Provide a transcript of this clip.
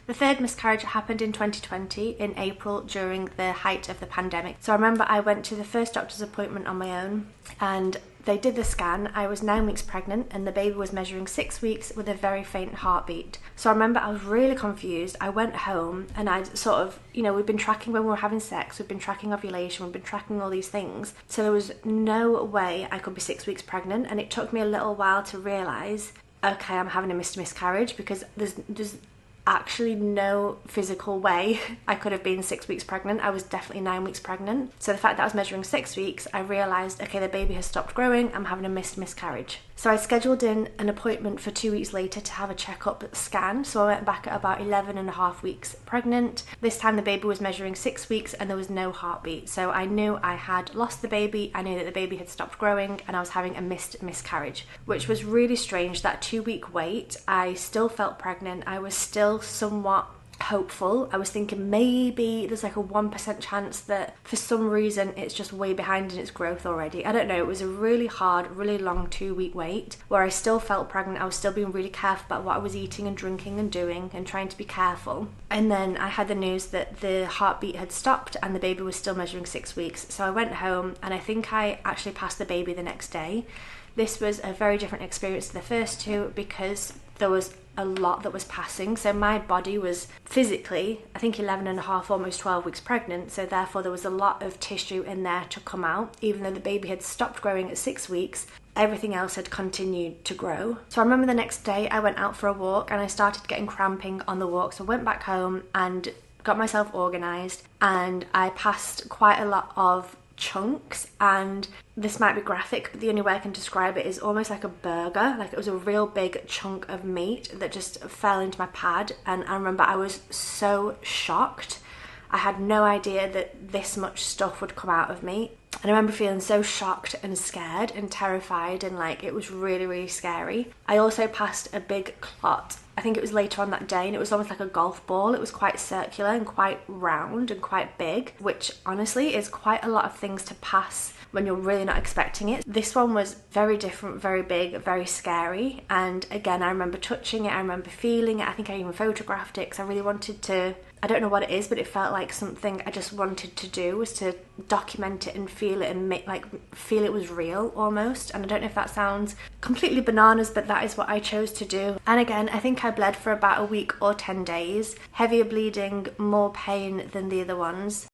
The third miscarriage happened in 2020 in April during the height of the pandemic. So I remember I went to the first doctor's appointment on my own and they did the scan. I was 9 weeks pregnant and the baby was measuring 6 weeks with a very faint heartbeat. So I remember I was really confused. I went home and I sort of, we've been tracking when we were having sex, we've been tracking ovulation, we've been tracking all these things. So there was no way I could be 6 weeks pregnant, and it took me a little while to realise, okay, I'm having a miscarriage, because there's actually no physical way I could have been 6 weeks pregnant. I was definitely 9 weeks pregnant. So the fact that I was measuring 6 weeks, I realised, okay, the baby has stopped growing, I'm having a miscarriage. So I scheduled in an appointment for 2 weeks later to have a checkup scan. So I went back at about 11 and a half weeks pregnant. This time the baby was measuring 6 weeks and there was no heartbeat. So I knew I had lost the baby, I knew that the baby had stopped growing, and I was having a miscarriage, which was really strange. That 2 week wait, I still felt pregnant. I was still somewhat hopeful. I was thinking maybe there's like a 1% chance that for some reason it's just way behind in its growth already. I don't know. It was a really hard, really long 2 week wait where I still felt pregnant. I was still being really careful about what I was eating and drinking and doing and trying to be careful. And then I had the news that the heartbeat had stopped and the baby was still measuring 6 weeks. So I went home and I think I actually passed the baby the next day. This was a very different experience to the first two because there was a lot that was passing. So my body was physically, I think 11 and a half, almost 12 weeks pregnant. So therefore there was a lot of tissue in there to come out. Even though the baby had stopped growing at 6 weeks, everything else had continued to grow. So I remember the next day I went out for a walk and I started getting cramping on the walk. So I went back home and got myself organised, and I passed quite a lot of chunks, and this might be graphic, but the only way I can describe it is almost like a burger. Like it was a real big chunk of meat that just fell into my pad, and I remember I was so shocked. I had no idea that this much stuff would come out of me. And I remember feeling so shocked and scared and terrified, and like it was really, really scary. I also passed a big clot. I think it was later on that day, and it was almost like a golf ball. It was quite circular and quite round and quite big, which honestly is quite a lot of things to pass when you're really not expecting it. This one was very different, very big, very scary. And again, I remember touching it, I remember feeling it. I think I even photographed it because I really wanted to, I don't know what it is, but it felt like something I just wanted to do was to document it and feel it and feel it was real almost. And I don't know if that sounds completely bananas, but that is what I chose to do. And again, I think I bled for about a week or 10 days. Heavier bleeding, more pain than the other ones.